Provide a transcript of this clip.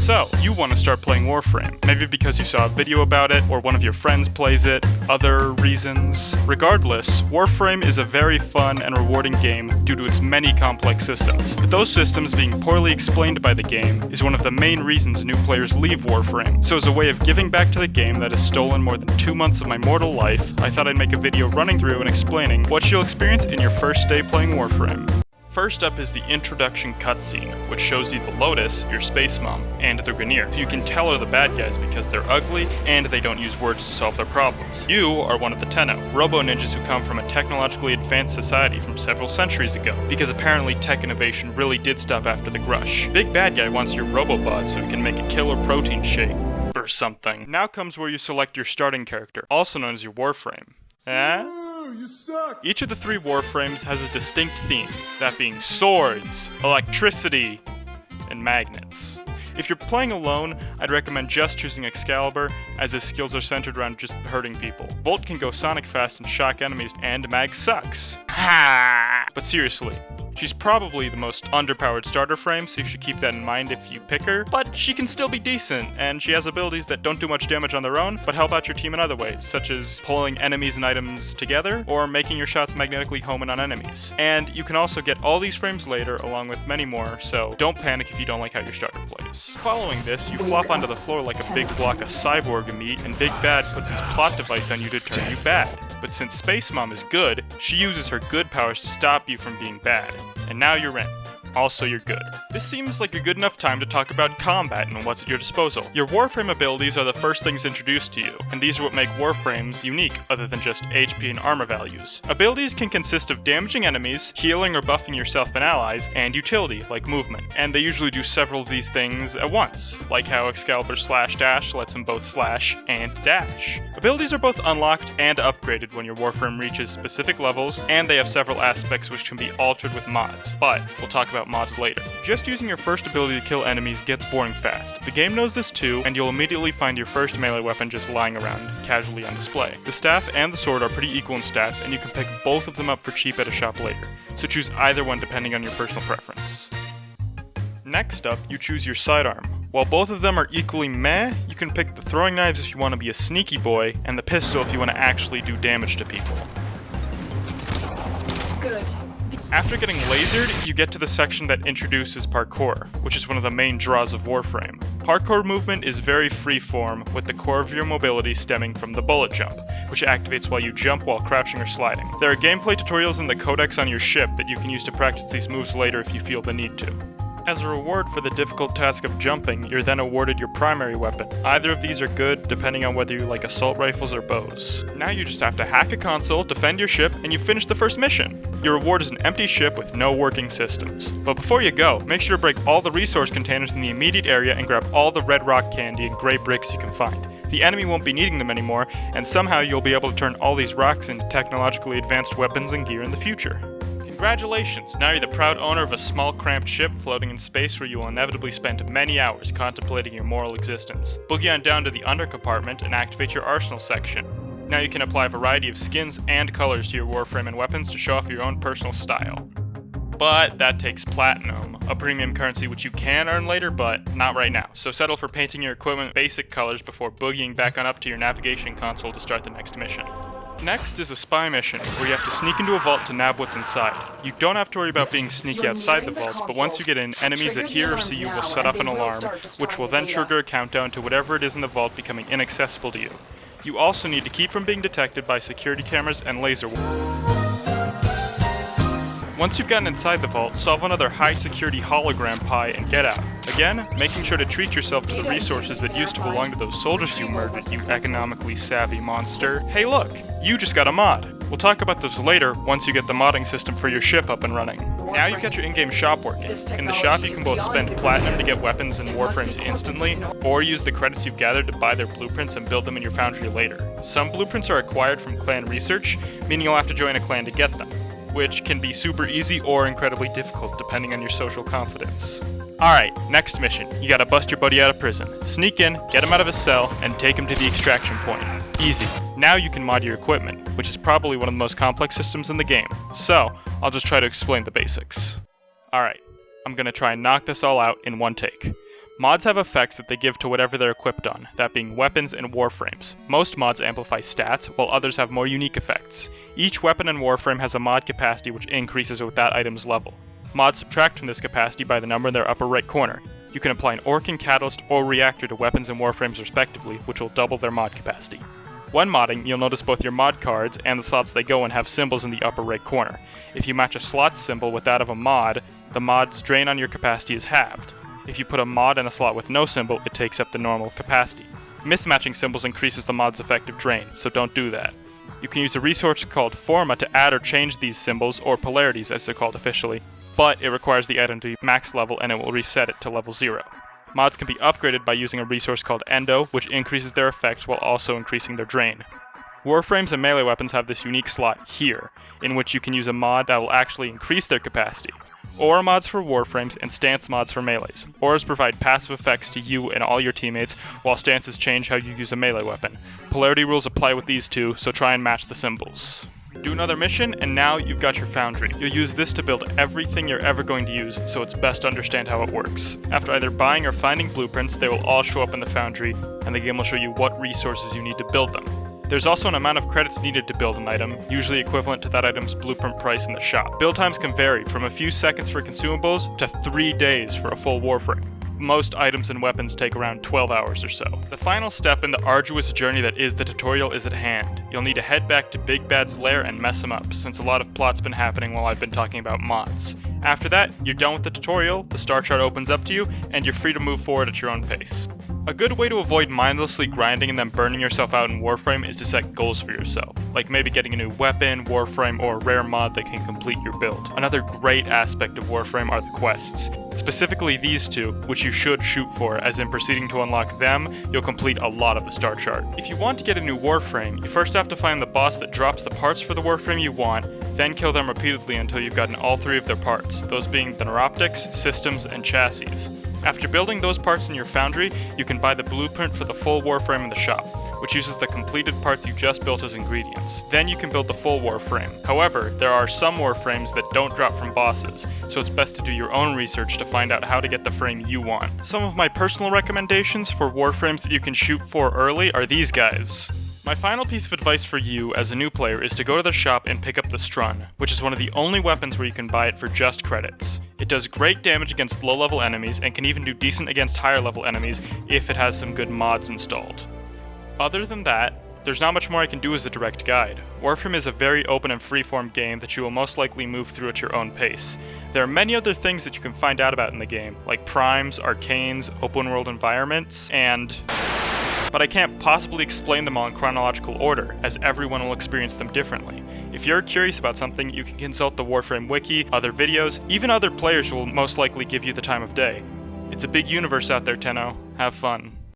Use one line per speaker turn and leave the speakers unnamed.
So, you want to start playing Warframe, maybe because you saw a video about it, or one of your friends plays it, other reasons. Regardless, Warframe is a very fun and rewarding game due to its many complex systems, but those systems being poorly explained by the game is one of the main reasons new players leave Warframe. So as a way of giving back to the game that has stolen more than 2 months of my mortal life, I thought I'd make a video running through and explaining what you'll experience in your first day playing Warframe. First up is the introduction cutscene, which shows you the Lotus, your space mom, and the Grineer. You can tell are the bad guys because they're ugly and they don't use words to solve their problems. You are one of the Tenno, robo-ninjas who come from a technologically advanced society from several centuries ago, because apparently tech innovation really did stop after the Grush. Big bad guy wants your robobot so he can make a killer protein shake or something. Now comes where you select your starting character, also known as your Warframe.
You suck.
Each of the 3 Warframes has a distinct theme, that being swords, electricity, and magnets. If you're playing alone, I'd recommend just choosing Excalibur, as his skills are centered around just hurting people. Volt can go sonic fast and shock enemies, and Mag sucks. Ha! But seriously, she's probably the most underpowered starter frame, so you should keep that in mind if you pick her, but she can still be decent, and she has abilities that don't do much damage on their own, but help out your team in other ways, such as pulling enemies and items together, or making your shots magnetically home in on enemies. And you can also get all these frames later, along with many more, so don't panic if you don't like how your starter plays. Following this, you flop onto the floor like a big block of cyborg meat, and Big Bad puts his plot device on you to turn you bad. But since Space Mom is good, she uses her good powers to stop you from being bad. And now you're in. Also, you're good. This seems like a good enough time to talk about combat and what's at your disposal. Your Warframe abilities are the first things introduced to you, and these are what make Warframes unique, other than just HP and armor values. Abilities can consist of damaging enemies, healing or buffing yourself and allies, and utility, like movement. And they usually do several of these things at once, like how Excalibur slash dash lets them both slash and dash. Abilities are both unlocked and upgraded when your Warframe reaches specific levels, and they have several aspects which can be altered with mods, but we'll talk about mods later. Just using your first ability to kill enemies gets boring fast. The game knows this too, and you'll immediately find your first melee weapon just lying around, casually on display. The staff and the sword are pretty equal in stats, and you can pick both of them up for cheap at a shop later, so choose either one depending on your personal preference. Next up, you choose your sidearm. While both of them are equally meh, you can pick the throwing knives if you want to be a sneaky boy, and the pistol if you want to actually do damage to people.
Good.
After getting lasered, you get to the section that introduces Parkour, which is one of the main draws of Warframe. Parkour movement is very freeform, with the core of your mobility stemming from the bullet jump, which activates while you jump while crouching or sliding. There are gameplay tutorials in the codex on your ship that you can use to practice these moves later if you feel the need to. As a reward for the difficult task of jumping, you're then awarded your primary weapon. Either of these are good, depending on whether you like assault rifles or bows. Now you just have to hack a console, defend your ship, and you finish the first mission. Your reward is an empty ship with no working systems. But before you go, make sure to break all the resource containers in the immediate area and grab all the red rock candy and gray bricks you can find. The enemy won't be needing them anymore, and somehow you'll be able to turn all these rocks into technologically advanced weapons and gear in the future. Congratulations! Now you're the proud owner of a small cramped ship floating in space where you will inevitably spend many hours contemplating your moral existence. Boogie on down to the under compartment and activate your arsenal section. Now you can apply a variety of skins and colors to your Warframe and weapons to show off your own personal style. But that takes platinum, a premium currency which you can earn later, but not right now. So settle for painting your equipment basic colors before boogieing back on up to your navigation console to start the next mission. Next is a spy mission, where you have to sneak into a vault to nab what's inside. You don't have to worry about being sneaky outside the vaults, but once you get in, enemies that hear or see you will set up an alarm, which will then trigger a countdown to whatever it is in the vault becoming inaccessible to you. You also need to keep from being detected by security cameras and laser. Once you've gotten inside the vault, solve another high-security hologram pie and get out. Again, making sure to treat yourself to the resources that used to belong to those soldiers you murdered, you economically savvy monster. Hey look, you just got a mod. We'll talk about those later once you get the modding system for your ship up and running. Now you've got your in-game shop working. In the shop you can both spend platinum to get weapons and warframes instantly, or use the credits you've gathered to buy their blueprints and build them in your foundry later. Some blueprints are acquired from clan research, meaning you'll have to join a clan to get them, which can be super easy or incredibly difficult depending on your social confidence. Alright, next mission. You gotta bust your buddy out of prison. Sneak in, get him out of his cell, and take him to the extraction point. Easy. Now you can mod your equipment, which is probably one of the most complex systems in the game. So, I'll just try to explain the basics. Alright, I'm gonna try and knock this all out in one take. Mods have effects that they give to whatever they're equipped on, that being weapons and warframes. Most mods amplify stats, while others have more unique effects. Each weapon and warframe has a mod capacity which increases with that item's level. Mods subtract from this capacity by the number in their upper right corner. You can apply an Orkin Catalyst or Reactor to weapons and warframes respectively, which will double their mod capacity. When modding, you'll notice both your mod cards and the slots they go in have symbols in the upper right corner. If you match a slot symbol with that of a mod, the mod's drain on your capacity is halved. If you put a mod in a slot with no symbol, it takes up the normal capacity. Mismatching symbols increases the mod's effective drain, so don't do that. You can use a resource called Forma to add or change these symbols, or polarities as they're called officially, but it requires the item to be max level and it will reset it to level 0. Mods can be upgraded by using a resource called Endo, which increases their effects while also increasing their drain. Warframes and melee weapons have this unique slot here, in which you can use a mod that will actually increase their capacity. Aura mods for warframes and stance mods for melees. Auras provide passive effects to you and all your teammates, while stances change how you use a melee weapon. Polarity rules apply with these two, so try and match the symbols. Do another mission, and now you've got your foundry. You'll use this to build everything you're ever going to use, so it's best to understand how it works. After either buying or finding blueprints, they will all show up in the foundry, and the game will show you what resources you need to build them. There's also an amount of credits needed to build an item, usually equivalent to that item's blueprint price in the shop. Build times can vary from a few seconds for consumables to 3 days for a full warframe. Most items and weapons take around 12 hours or so. The final step in the arduous journey that is the tutorial is at hand. You'll need to head back to Big Bad's lair and mess him up, since a lot of plot's been happening while I've been talking about mods. After that, you're done with the tutorial, the star chart opens up to you, and you're free to move forward at your own pace. A good way to avoid mindlessly grinding and then burning yourself out in Warframe is to set goals for yourself, like maybe getting a new weapon, Warframe, or a rare mod that can complete your build. Another great aspect of Warframe are the quests, specifically these two, which you should shoot for, as in proceeding to unlock them, you'll complete a lot of the star chart. If you want to get a new Warframe, you first have to find the boss that drops the parts for the Warframe you want, then kill them repeatedly until you've gotten all 3 of their parts, those being the neuroptics, systems, and chassis. After building those parts in your foundry, you can buy the blueprint for the full Warframe in the shop, which uses the completed parts you just built as ingredients. Then you can build the full Warframe. However, there are some Warframes that don't drop from bosses, so it's best to do your own research to find out how to get the frame you want. Some of my personal recommendations for Warframes that you can shoot for early are these guys. My final piece of advice for you as a new player is to go to the shop and pick up the Strun, which is one of the only weapons where you can buy it for just credits. It does great damage against low level enemies and can even do decent against higher level enemies if it has some good mods installed. Other than that, there's not much more I can do as a direct guide. Warframe is a very open and freeform game that you will most likely move through at your own pace. There are many other things that you can find out about in the game, like primes, arcanes, open world environments, but I can't possibly explain them all in chronological order, as everyone will experience them differently. If you're curious about something, you can consult the Warframe wiki, other videos, even other players will most likely give you the time of day. It's a big universe out there, Tenno. Have fun.